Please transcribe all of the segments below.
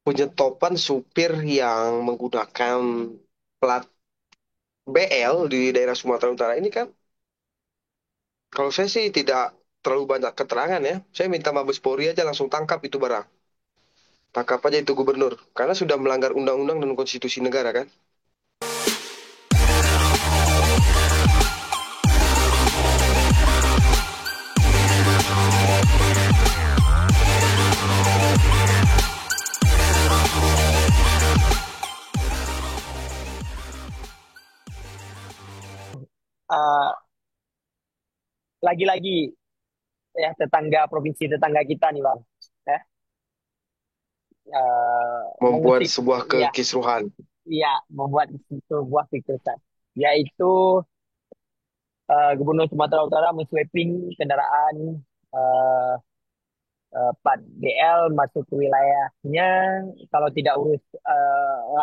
Penyetopan supir yang menggunakan plat BL di daerah Sumatera Utara ini kan, kalau saya sih tidak terlalu banyak keterangan ya. Saya minta Mabes Polri aja langsung tangkap itu barang. Tangkap aja itu gubernur. Karena sudah melanggar undang-undang dan konstitusi negara kan. Eh, Lagi-lagi ya tetangga provinsi tetangga kita nih bang, ya, Membuat mengutip, sebuah ya, kekisruhan. ya, membuat sebuah keputusan, yaitu Gubernur Sumatera Utara men-sweeping kendaraan eh, plat BL masuk ke wilayahnya. Kalau tidak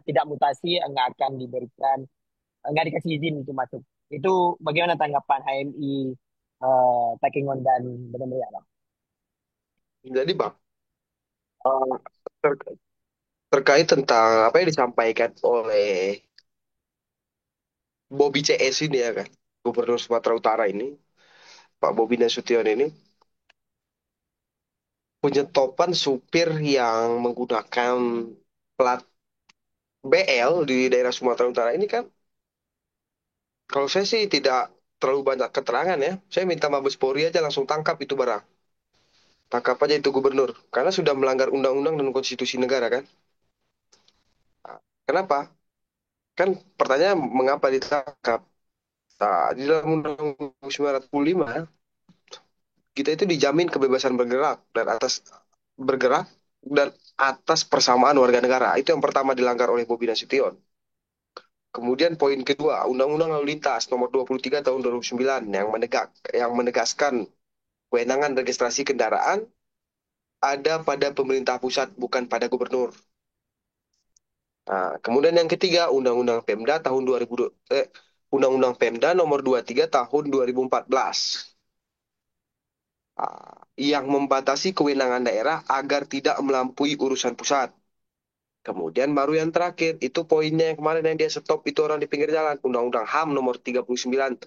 tidak mutasi, nggak akan diberikan, nggak dikasih izin untuk masuk. Itu bagaimana tanggapan HMI Takengon dan Benar Meriah, bang? Jadi bang, eh, ter- terkait tentang apa yang disampaikan oleh Bobi CS ini ya kan, Gubernur Sumatera Utara ini, Pak Bobi Nasution ini, penyetopan supir yang menggunakan plat BL di daerah Sumatera Utara ini kan, kalau saya sih tidak terlalu banyak keterangan ya. Saya minta Mabes Polri aja langsung tangkap itu barang. Tangkap aja itu gubernur. Karena sudah melanggar undang-undang dan konstitusi negara kan. Kenapa? Kan pertanyaan mengapa ditangkap? Nah, di dalam Undang-Undang 945 kita itu dijamin kebebasan bergerak dan atas persamaan warga negara. Itu yang pertama dilanggar oleh Bobi Nasution. Kemudian poin kedua, Undang-Undang Lalu Lintas nomor 23 tahun 2009 yang menegaskan kewenangan registrasi kendaraan ada pada pemerintah pusat bukan pada gubernur. Nah, kemudian yang ketiga, Undang-Undang Pemda nomor 23 tahun 2014. Yang membatasi kewenangan daerah agar tidak melampaui urusan pusat. Kemudian baru yang terakhir, itu poinnya yang kemarin yang dia stop itu orang di pinggir jalan. Undang-Undang HAM nomor 39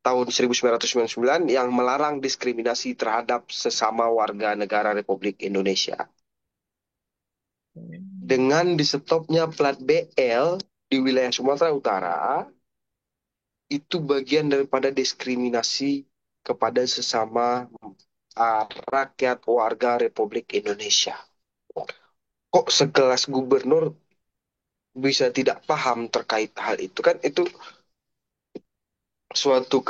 tahun 1999 yang melarang diskriminasi terhadap sesama warga negara Republik Indonesia. Dengan disetopnya plat BL di wilayah Sumatera Utara, itu bagian daripada diskriminasi kepada sesama rakyat warga Republik Indonesia. Kok sekelas gubernur bisa tidak paham terkait hal itu kan itu suatu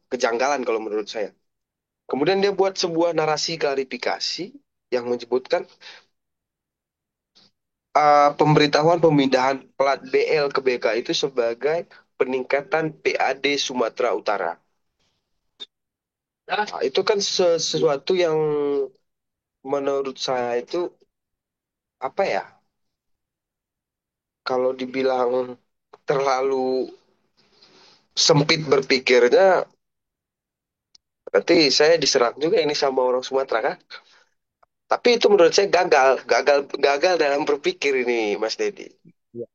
kejanggalan kalau menurut saya. Kemudian dia buat sebuah narasi klarifikasi yang menyebutkan pemberitahuan pemindahan plat BL ke BK itu sebagai peningkatan PAD Sumatera Utara. Nah, itu kan sesuatu yang menurut saya itu apa ya? Kalau dibilang terlalu sempit berpikirnya, berarti saya diserang juga ini sama orang Sumatera kan? Tapi itu menurut saya gagal dalam berpikir ini, Mas Dedi. Ya.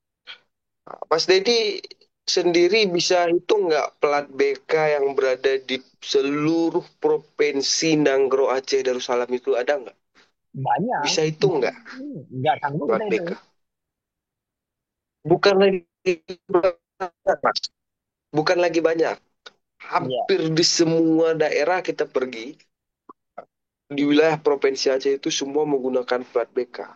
Mas Dedi sendiri bisa hitung nggak plat BK yang berada di seluruh provinsi Nanggro Aceh Darussalam itu ada nggak? Banyak, Bisa hitung nggak nggak sanggup plat kita itu. BK? Bukan lagi banyak, bukan lagi banyak. Iya, Hampir di semua daerah kita pergi di wilayah provinsi Aceh itu semua menggunakan plat BK.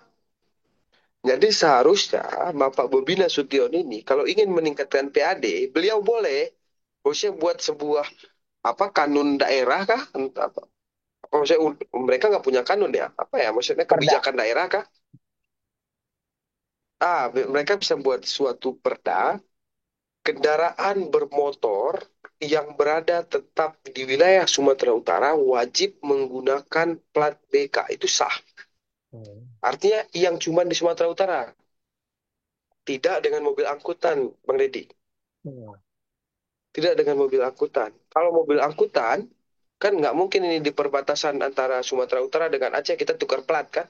Jadi seharusnya Bapak Bobi Nasution ini kalau ingin meningkatkan PAD, beliau boleh, bosnya buat sebuah apa kanun daerah kah? Apa maksudnya mereka nggak punya kanun ya? Apa ya? Maksudnya perda. kebijakan daerah kah? Mereka bisa buat suatu perda kendaraan bermotor yang berada tetap di wilayah Sumatera Utara wajib menggunakan plat BK itu sah. Hmm. Artinya yang cuma di Sumatera Utara, tidak dengan mobil angkutan, Bang Deddy. Hmm. Tidak dengan mobil angkutan. Kalau mobil angkutan, kan nggak mungkin ini di perbatasan antara Sumatera Utara dengan Aceh kita tukar plat kan?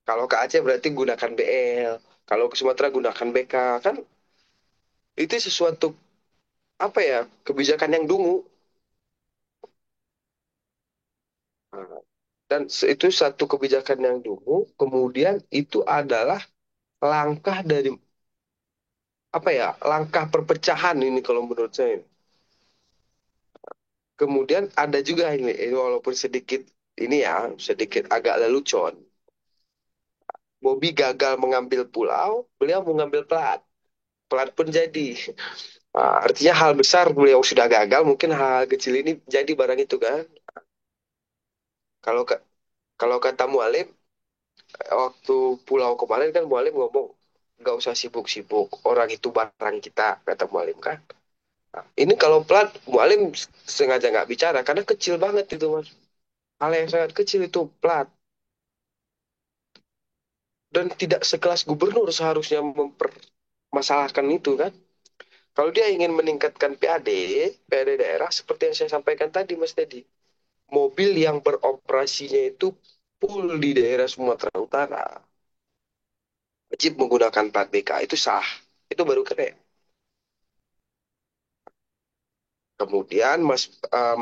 Kalau ke Aceh berarti gunakan BL. Kalau ke Sumatera gunakan BK. Kan itu sesuatu apa ya, kebijakan yang dungu. Nah, dan itu satu kebijakan yang dungu. Kemudian itu adalah langkah dari apa ya, langkah perpecahan ini kalau menurut saya. Kemudian ada juga ini walaupun sedikit ini ya, sedikit agak lelucon. Bobby gagal mengambil pulau, beliau mengambil plat. Plat pun jadi. Artinya hal besar beliau sudah gagal, mungkin hal kecil ini jadi barang itu kan. Kalau kalau kata Mualim, waktu pulau kemarin kan Mualim ngomong nggak usah sibuk-sibuk, orang itu barang kita, kata Mualim kan. Ini kalau plat Mualim sengaja nggak bicara karena kecil banget itu mas. Hal yang sangat kecil itu plat, dan tidak sekelas gubernur seharusnya mempermasalahkan itu kan. Kalau dia ingin meningkatkan PAD daerah seperti yang saya sampaikan tadi Mas Dedi, mobil yang beroperasinya itu full di daerah Sumatera Utara, wajib menggunakan plat BK, itu sah, itu baru keren. Kemudian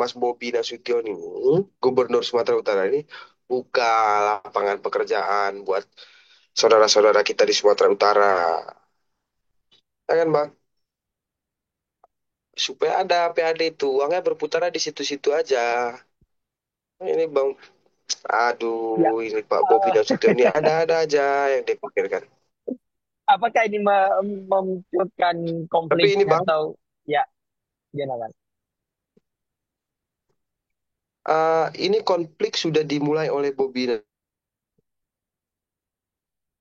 Mas Bobi Nasution ini, Gubernur Sumatera Utara ini, buka lapangan pekerjaan buat saudara-saudara kita di Sumatera Utara, ya kan Bang? Supaya ada PAD itu, uangnya berputar di situ-situ aja. Ini Bang, Ya, aduh, ini Pak Bobi eh, Nasution ini ada-ada aja yang dipikirkan. apakah ini memunculkan Tapi konflik ini Bang, atau ya gimana kan? ini konflik sudah dimulai oleh Bobi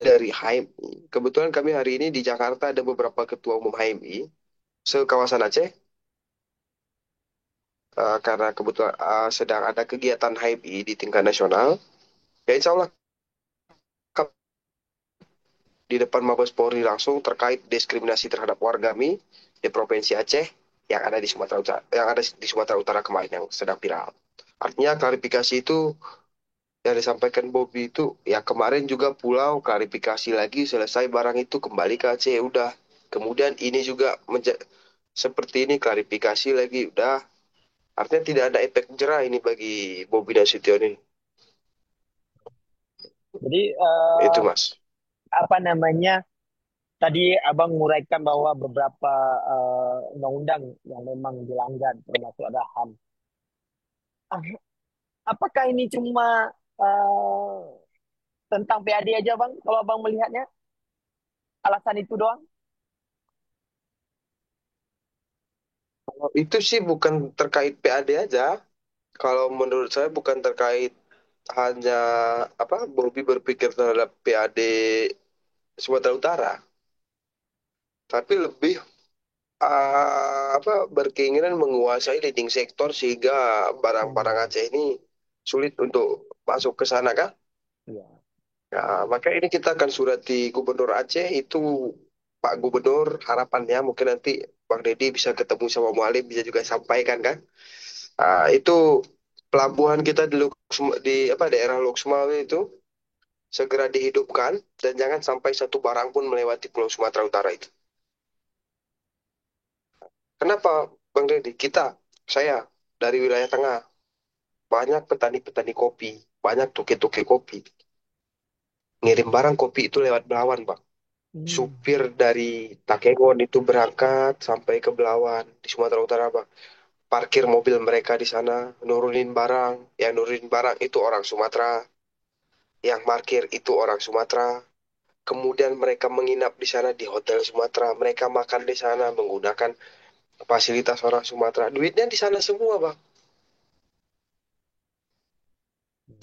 dari HMI. Kebetulan kami hari ini di Jakarta ada beberapa ketua umum HMI sekawasan Aceh, karena kebetulan sedang ada kegiatan HMI di tingkat nasional. Ya insya Allah di depan Mabes Polri langsung terkait diskriminasi terhadap warga kami di Provinsi Aceh yang ada di Sumatera Utara, yang ada di Sumatera Utara kemarin yang sedang viral. Artinya klarifikasi itu yang disampaikan Bobby itu ya kemarin juga pulau klarifikasi lagi, selesai barang itu kembali ke Aceh udah. Kemudian ini juga seperti ini klarifikasi lagi udah. Artinya tidak ada efek jerah ini bagi Bobby Nasution ini. Jadi Itu Mas. apa namanya? Tadi Abang menguraikan bahwa beberapa undang-undang yang memang dilanggar termasuk ada HAM. Ah, apakah ini cuma tentang PAD aja Bang? Kalau Abang melihatnya alasan itu doang? Kalau itu sih bukan terkait PAD aja. Kalau menurut saya bukan terkait hanya apa Bobby berpikir terhadap PAD Sumatera Utara, tapi lebih apa berkeinginan menguasai leading sektor sehingga barang-barang Hmm, Aceh ini sulit untuk masuk ke sana kan. iya. Ya, maka ini kita akan surati Gubernur Aceh itu, Pak Gubernur, harapannya mungkin nanti Bang Deddy bisa ketemu sama Mualim bisa juga sampaikan kan. Itu pelabuhan kita di, di apa daerah Lok Sumawe itu segera dihidupkan dan jangan sampai satu barang pun melewati Pulau Sumatera Utara itu. Kenapa Bang Deddy? Saya dari wilayah tengah, banyak petani-petani kopi, banyak tuki-tuki kopi. Ngirim barang kopi itu lewat Belawan, Bang. Hmm. Supir dari Takengon itu berangkat sampai ke Belawan di Sumatera Utara, Bang. Parkir mobil mereka di sana, nurunin barang. Yang nurunin barang itu orang Sumatera, yang parkir itu orang Sumatera. Kemudian mereka menginap di sana di hotel Sumatera. Mereka makan di sana menggunakan fasilitas orang Sumatera. Duitnya di sana semua, Bang.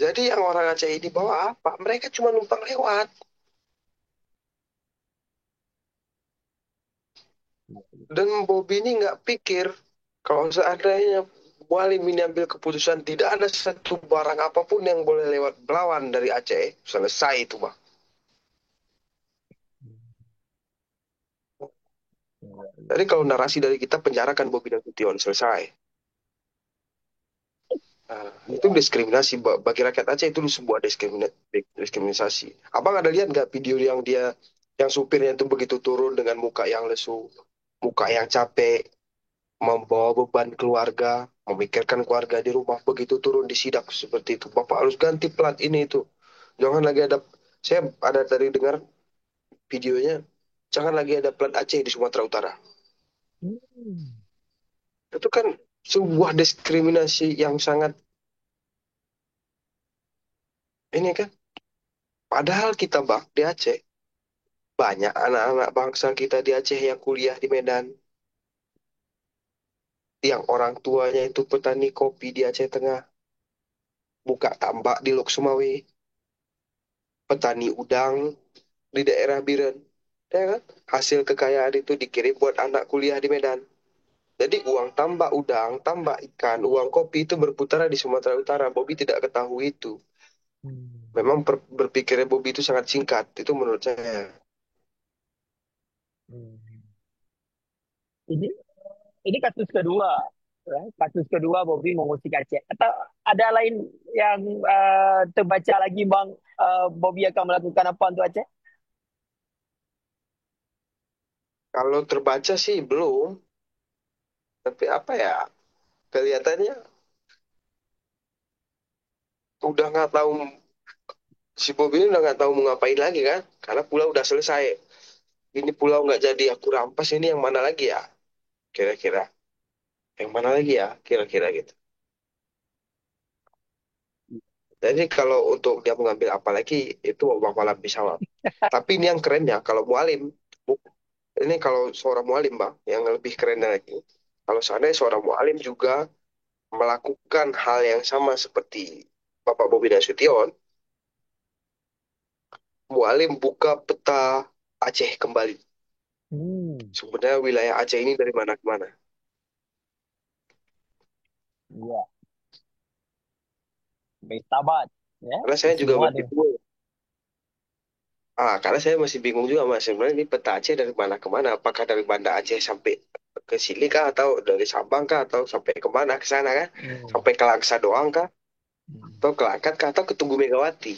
Jadi yang orang Aceh ini bawa apa? Mereka cuma numpang lewat. Dan Bobi ini nggak pikir kalau seandainya Mualim ini ambil keputusan tidak ada satu barang apapun yang boleh lewat Belawan dari Aceh, selesai itu bang. Iya, Jadi iya. kalau narasi dari kita penjarakan Bobi Nasution selesai. Nah, itu Iya. diskriminasi bagi rakyat Aceh itu sebuah diskriminasi. Abang ada lihat nggak video yang dia yang supirnya itu begitu turun dengan muka yang lesu, muka yang capek, membawa beban keluarga, memikirkan keluarga di rumah begitu turun di sidak seperti itu. Bapak harus ganti plat ini itu. Jangan lagi ada saya ada tadi dengar videonya, jangan lagi ada plat Aceh di Sumatera Utara. Hmm. Itu kan sebuah diskriminasi yang sangat ini kan. Padahal kita bang di Aceh banyak anak-anak bangsa kita di Aceh yang kuliah di Medan, yang orang tuanya itu petani kopi di Aceh Tengah, buka tambak di Lok Sumawe, petani udang di daerah Biren, ya kan? Hasil kekayaan itu dikirim buat anak kuliah di Medan. Jadi uang tambak udang, tambak ikan, uang kopi itu berputar di Sumatera Utara. Bobby tidak ketahui itu. Hmm. Memang berpikirnya Bobby itu sangat singkat, itu menurut saya. Hmm. Ini ini kasus kedua, ya. Kasus kedua Bobby mengusik Aceh. Atau ada lain yang terbaca lagi Bang, Bobby akan melakukan apa untuk Aceh? Kalau terbaca sih belum, tapi apa ya, kelihatannya udah nggak tahu si Bobi ini udah nggak tahu mau ngapain lagi kan, karena pulau udah selesai. Ini pulau nggak jadi aku rampas, ini yang mana lagi ya, kira-kira yang mana lagi ya, kira-kira gitu. Jadi kalau untuk dia mengambil apa lagi itu walau bisa. Tapi ini yang kerennya kalau mualim, ini kalau seorang mualim bang, yang lebih kerennya lagi, kalau seandainya seorang mualim juga melakukan hal yang sama seperti Bapak Bobi Nasution, mualim buka peta Aceh kembali. Hmm, Sebenarnya wilayah Aceh ini dari mana ke mana. iya, Betabat, ya, Karena saya juga semua masih tuh. bingung. Karena saya masih bingung juga mas. Sebenarnya ini peta Aceh dari mana ke mana? Apakah dari Banda Aceh sampai ke sini kah? Atau dari Sabang kah? Atau sampai ke mana? Ke sana kah? Hmm. Sampai ke Langsa doang kah? Hmm. Atau ke Langkat kah? Atau ke Tugu Megawati?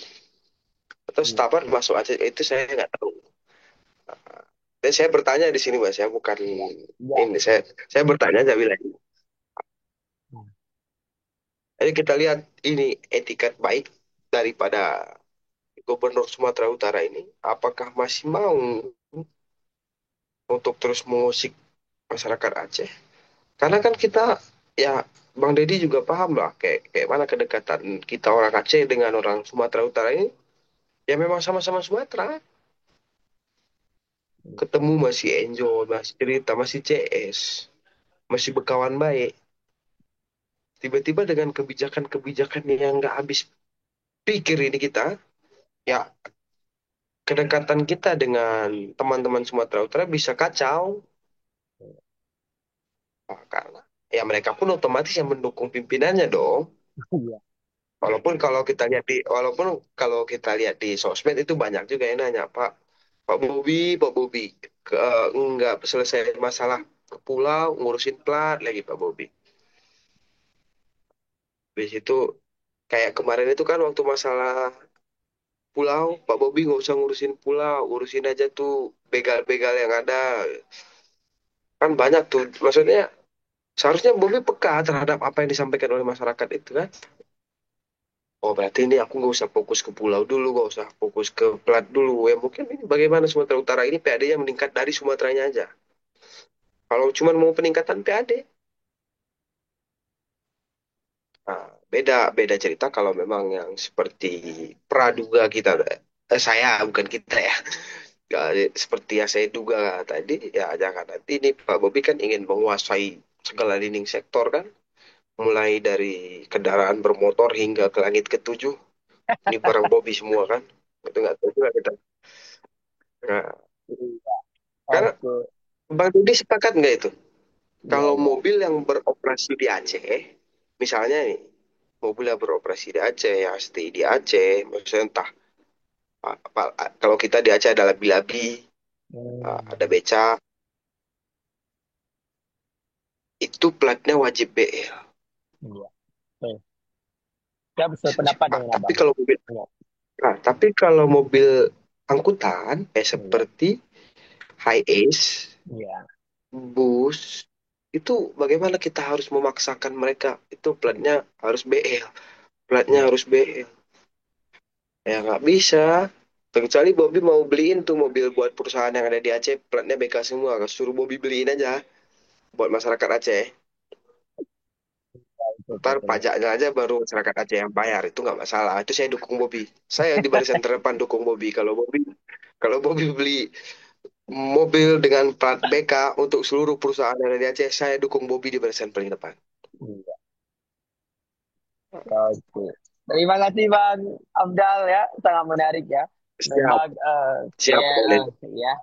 Atau Iya. Setabat masuk Aceh? Itu saya nggak tahu. Dan saya bertanya di sini mas, ya bukan Iya, iya. ini. Saya bertanya aja bilang. Hmm. Jadi kita lihat ini etikat baik daripada Gubernur Sumatera Utara ini. Apakah masih mau untuk terus mengusik masyarakat Aceh? Karena kan kita ya Bang Deddy juga paham lah kayak mana kedekatan kita orang Aceh dengan orang Sumatera Utara ini. Ya memang sama-sama Sumatera. Ketemu masih enjoy, masih cerita, masih CS, masih berkawan baik. Tiba-tiba dengan kebijakan-kebijakan yang nggak habis pikir ini kita, ya kedekatan kita dengan teman-teman Sumatera Utara bisa kacau. Karena ya mereka pun otomatis yang mendukung pimpinannya dong. Iya. Walaupun kalau kita lihat di sosmed itu banyak juga yang nanya, Pak Bobi nggak selesai masalah ke pulau ngurusin plat lagi Pak Bobi. Di situ kayak kemarin itu kan waktu masalah pulau, Pak Bobi nggak usah ngurusin pulau, urusin aja tuh begal-begal yang ada. Kan banyak tuh, maksudnya seharusnya Bobi peka terhadap apa yang disampaikan oleh masyarakat itu kan. Oh berarti ini aku nggak usah fokus ke pulau dulu, nggak usah fokus ke plat dulu. Ya mungkin ini bagaimana Sumatera Utara ini PAD-nya meningkat dari Sumateranya aja. Kalau cuma mau peningkatan PAD, nah, beda beda cerita kalau memang yang seperti praduga kita, saya bukan kita ya. Ya, seperti yang saya duga tadi, ya jangan nanti ini Pak Bobi kan ingin menguasai segala lini sektor kan, mulai dari kendaraan bermotor hingga ke langit ketujuh. Ini barang Bobi semua kan, itu nggak tahu juga kita. Nah, Iya. karena Oke. Bang Dudi sepakat nggak itu? Iya, Kalau iya. mobil yang beroperasi di Aceh, misalnya nih, mobil yang beroperasi di Aceh, yang stay di Aceh, maksudnya entah, kalau kita di Aceh ada labi-labi, ada Hmm. beca, itu platnya wajib BL. Iya. Oke. Saya sependapat dengan Tapi abang. kalau mobil, Ya, nah, tapi kalau mobil angkutan, iya, seperti Hiace, iya, bus, itu bagaimana kita harus memaksakan mereka itu platnya harus BL, platnya iya. harus BL. Ya nggak bisa. Kecuali Bobby mau beliin tuh mobil buat perusahaan yang ada di Aceh, platnya BK semua. Suruh Bobby beliin aja buat masyarakat Aceh. Betul, Ntar betul. pajaknya aja baru masyarakat Aceh yang bayar, itu nggak masalah. Itu saya dukung Bobby. Saya di barisan terdepan dukung Bobby. Kalau Bobby beli mobil dengan plat BK untuk seluruh perusahaan yang ada di Aceh, saya dukung Bobby di barisan paling depan. Iya. Oke. Terima kasih Bang Abdal ya, sangat menarik ya. Siap, Memang siap, boleh. ya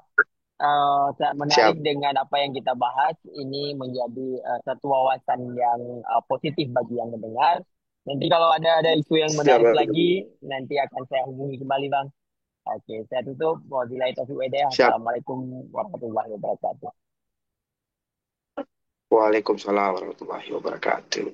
sangat menarik Siap, dengan apa yang kita bahas. Ini menjadi satu wawasan yang positif bagi yang mendengar. Nanti kalau ada isu yang siap. menarik lagi, nanti akan saya hubungi kembali Bang. Oke, saya tutup. Wabillahi taufiq wa hidayah. Siap. Assalamualaikum warahmatullahi wabarakatuh. Waalaikumsalam warahmatullahi wabarakatuh.